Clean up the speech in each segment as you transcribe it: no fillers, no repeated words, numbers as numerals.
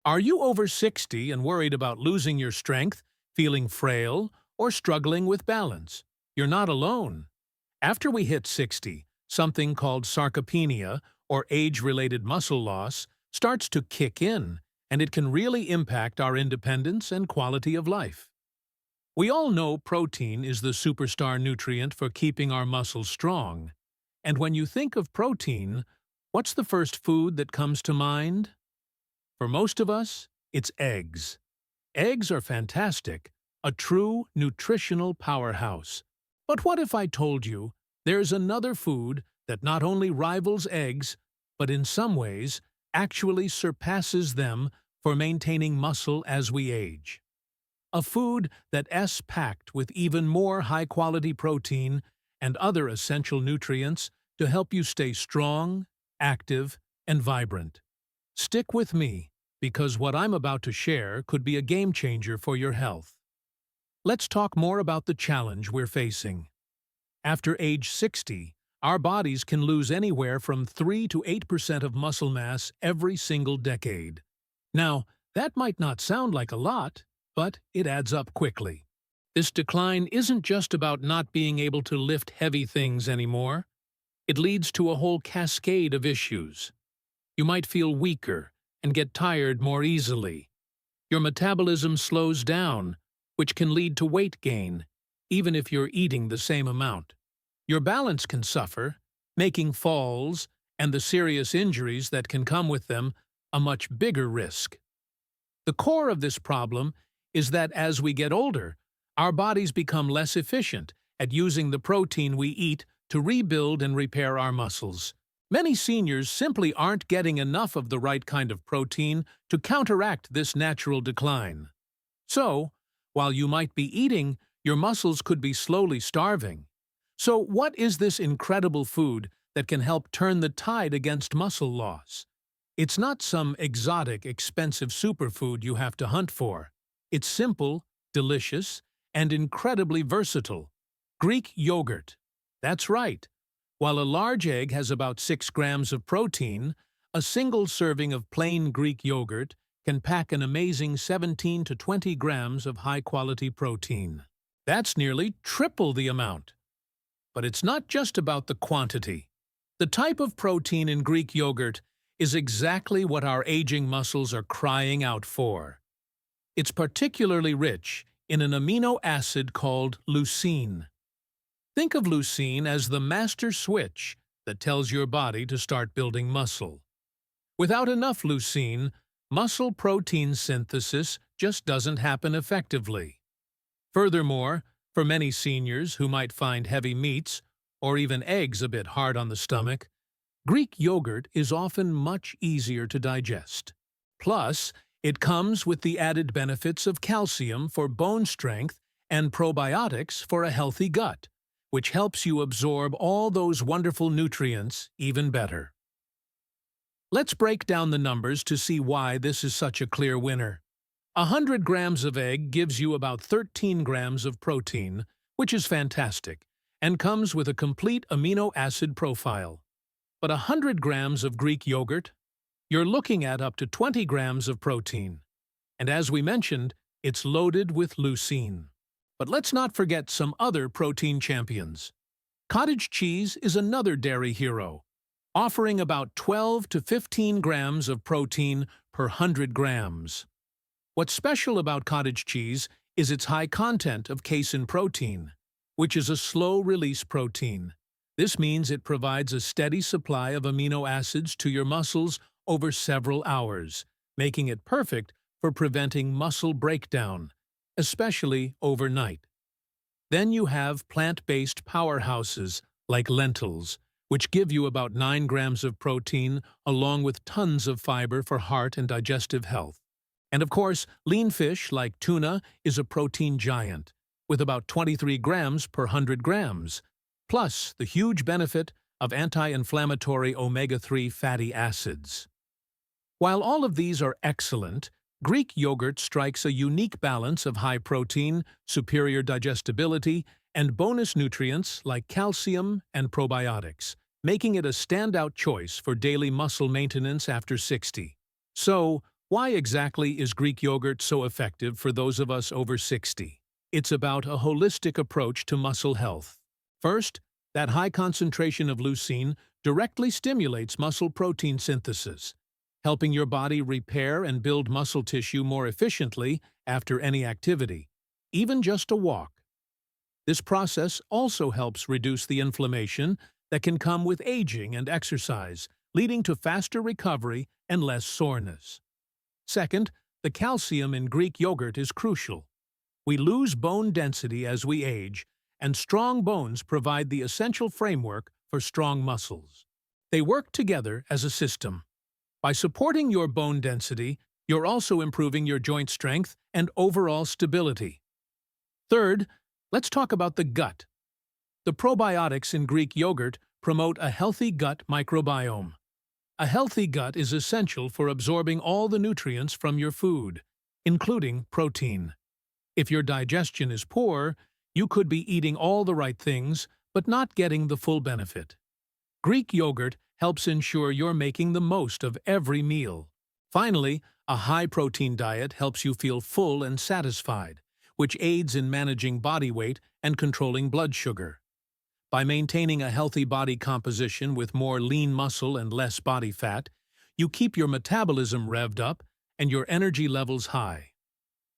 Are you over 60 and worried about losing your strength, feeling frail, or struggling with balance? You're not alone. After we hit 60, something called sarcopenia, or age-related muscle loss, starts to kick in, and it can really impact our independence and quality of life. We all know protein is the superstar nutrient for keeping our muscles strong. And when you think of protein, what's the first food that comes to mind? For most of us, it's eggs. Eggs are fantastic, a true nutritional powerhouse. But what if I told you there's another food that not only rivals eggs, but in some ways actually surpasses them for maintaining muscle as we age? A food that's packed with even more high-quality protein and other essential nutrients to help you stay strong, active, and vibrant. Stick with me, because what I'm about to share could be a game-changer for your health. Let's talk more about the challenge we're facing. After age 60, our bodies can lose anywhere from 3 to 8% of muscle mass every single decade. Now, that might not sound like a lot, but it adds up quickly. This decline isn't just about not being able to lift heavy things anymore. It leads to a whole cascade of issues. You might feel weaker and get tired more easily. Your metabolism slows down, which can lead to weight gain, even if you're eating the same amount. Your balance can suffer, making falls and the serious injuries that can come with them a much bigger risk. The core of this problem is that as we get older, our bodies become less efficient at using the protein we eat to rebuild and repair our muscles. Many seniors simply aren't getting enough of the right kind of protein to counteract this natural decline. So, while you might be eating, your muscles could be slowly starving. So what is this incredible food that can help turn the tide against muscle loss? It's not some exotic, expensive superfood you have to hunt for. It's simple, delicious, and incredibly versatile. Greek yogurt. That's right. While a large egg has about 6 grams of protein, a single serving of plain Greek yogurt can pack an amazing 17 to 20 grams of high-quality protein. That's nearly triple the amount. But it's not just about the quantity. The type of protein in Greek yogurt is exactly what our aging muscles are crying out for. It's particularly rich in an amino acid called leucine. Think of leucine as the master switch that tells your body to start building muscle. Without enough leucine, muscle protein synthesis just doesn't happen effectively. Furthermore, for many seniors who might find heavy meats or even eggs a bit hard on the stomach, Greek yogurt is often much easier to digest. Plus, it comes with the added benefits of calcium for bone strength and probiotics for a healthy gut, which helps you absorb all those wonderful nutrients even better. Let's break down the numbers to see why this is such a clear winner. 100 grams of egg gives you about 13 grams of protein, which is fantastic, and comes with a complete amino acid profile. But 100 grams of Greek yogurt? You're looking at up to 20 grams of protein. And as we mentioned, it's loaded with leucine. But let's not forget some other protein champions. Cottage cheese is another dairy hero, offering about 12 to 15 grams of protein per 100 grams. What's special about cottage cheese is its high content of casein protein, which is a slow-release protein. This means it provides a steady supply of amino acids to your muscles over several hours, making it perfect for preventing muscle breakdown, especially overnight. Then you have plant-based powerhouses like lentils, which give you about 9 grams of protein along with tons of fiber for heart and digestive health. And of course, lean fish like tuna is a protein giant, with about 23 grams per 100 grams, plus the huge benefit of anti-inflammatory omega-3 fatty acids. While all of these are excellent, Greek yogurt strikes a unique balance of high protein, superior digestibility, and bonus nutrients like calcium and probiotics, making it a standout choice for daily muscle maintenance after 60. So, Why exactly is Greek yogurt so effective for those of us over 60? It's about a holistic approach to muscle health. First, that high concentration of leucine directly stimulates muscle protein synthesis, helping your body repair and build muscle tissue more efficiently after any activity, even just a walk. This process also helps reduce the inflammation that can come with aging and exercise, leading to faster recovery and less soreness. Second, the calcium in Greek yogurt is crucial. We lose bone density as we age, and strong bones provide the essential framework for strong muscles. They work together as a system. By supporting your bone density, you're also improving your joint strength and overall stability. Third, let's talk about the gut. The probiotics in Greek yogurt promote a healthy gut microbiome. A healthy gut is essential for absorbing all the nutrients from your food, including protein. If your digestion is poor, you could be eating all the right things, but not getting the full benefit. Greek yogurt helps ensure you're making the most of every meal. Finally, a high-protein diet helps you feel full and satisfied, which aids in managing body weight and controlling blood sugar. By maintaining a healthy body composition with more lean muscle and less body fat, you keep your metabolism revved up and your energy levels high.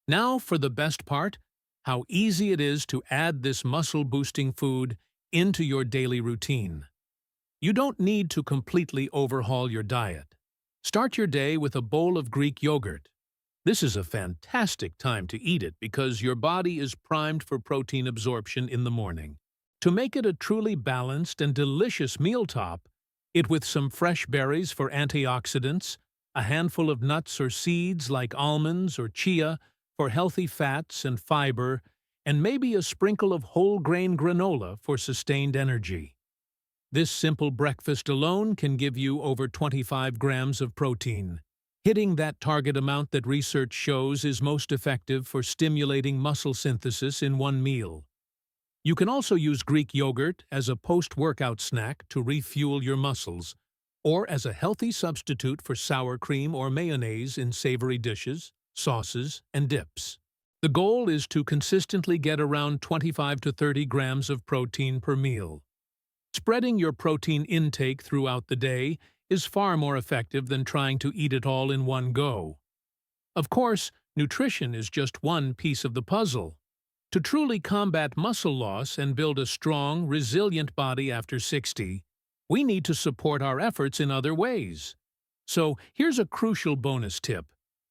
Now for the best part, how easy it is to add this muscle-boosting food into your daily routine. You don't need to completely overhaul your diet. Start your day with a bowl of Greek yogurt. This is a fantastic time to eat it because your body is primed for protein absorption in the morning. To make it a truly balanced and delicious meal top, eat with some fresh berries for antioxidants, a handful of nuts or seeds like almonds or chia for healthy fats and fiber, and maybe a sprinkle of whole grain granola for sustained energy. This simple breakfast alone can give you over 25 grams of protein, hitting that target amount that research shows is most effective for stimulating muscle synthesis in one meal. You can also use Greek yogurt as a post-workout snack to refuel your muscles, or as a healthy substitute for sour cream or mayonnaise in savory dishes, sauces, and dips. The goal is to consistently get around 25 to 30 grams of protein per meal. Spreading your protein intake throughout the day is far more effective than trying to eat it all in one go. Of course, nutrition is just one piece of the puzzle. To truly combat muscle loss and build a strong, resilient body after 60, we need to support our efforts in other ways. So here's a crucial bonus tip.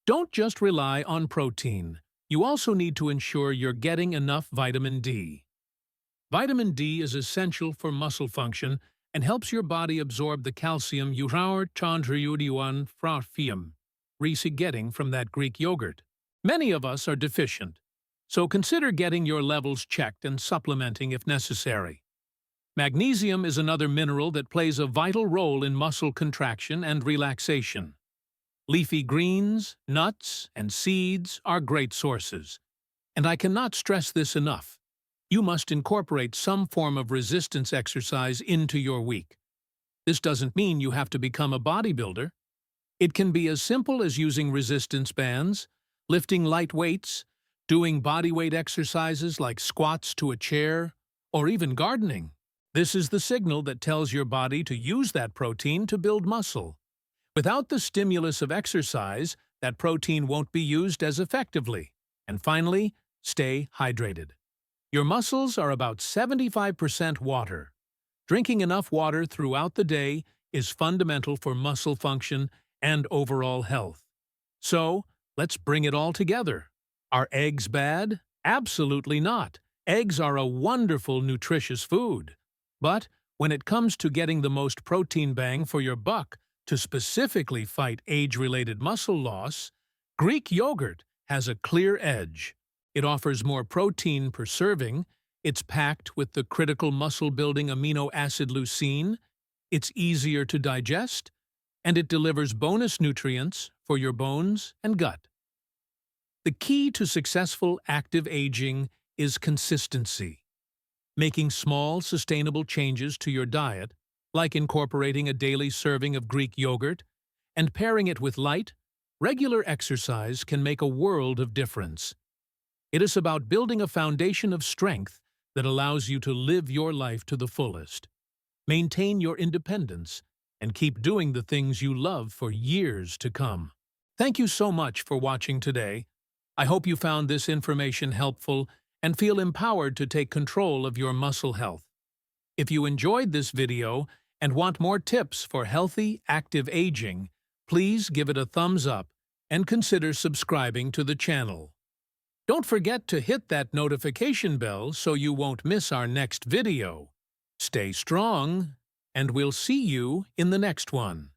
Don't just rely on protein. You also need to ensure you're getting enough vitamin D. Vitamin D is essential for muscle function and helps your body absorb the calcium you are getting from that Greek yogurt. Many of us are deficient, so consider getting your levels checked and supplementing if necessary. Magnesium is another mineral that plays a vital role in muscle contraction and relaxation. Leafy greens, nuts, and seeds are great sources, and I cannot stress this enough. You must incorporate some form of resistance exercise into your week. This doesn't mean you have to become a bodybuilder. It can be as simple as using resistance bands, lifting light weights, doing bodyweight exercises like squats to a chair, or even gardening. This is the signal that tells your body to use that protein to build muscle. Without the stimulus of exercise, that protein won't be used as effectively. And finally, stay hydrated. Your muscles are about 75% water. Drinking enough water throughout the day is fundamental for muscle function and overall health. So, let's bring it all together. Are eggs bad? Absolutely not. Eggs are a wonderful, nutritious food. But when it comes to getting the most protein bang for your buck to specifically fight age-related muscle loss, Greek yogurt has a clear edge. It offers more protein per serving, it's packed with the critical muscle-building amino acid leucine, it's easier to digest, and it delivers bonus nutrients for your bones and gut. The key to successful active aging is consistency. Making small, sustainable changes to your diet, like incorporating a daily serving of Greek yogurt and pairing it with light, Regular exercise can make a world of difference. It is about building a foundation of strength that allows you to live your life to the fullest. Maintain your independence and keep doing the things you love for years to come. Thank you so much for watching today. I hope you found this information helpful and feel empowered to take control of your muscle health. If you enjoyed this video and want more tips for healthy, active aging, please give it a thumbs up and consider subscribing to the channel. Don't forget to hit that notification bell so you won't miss our next video. Stay strong, and we'll see you in the next one.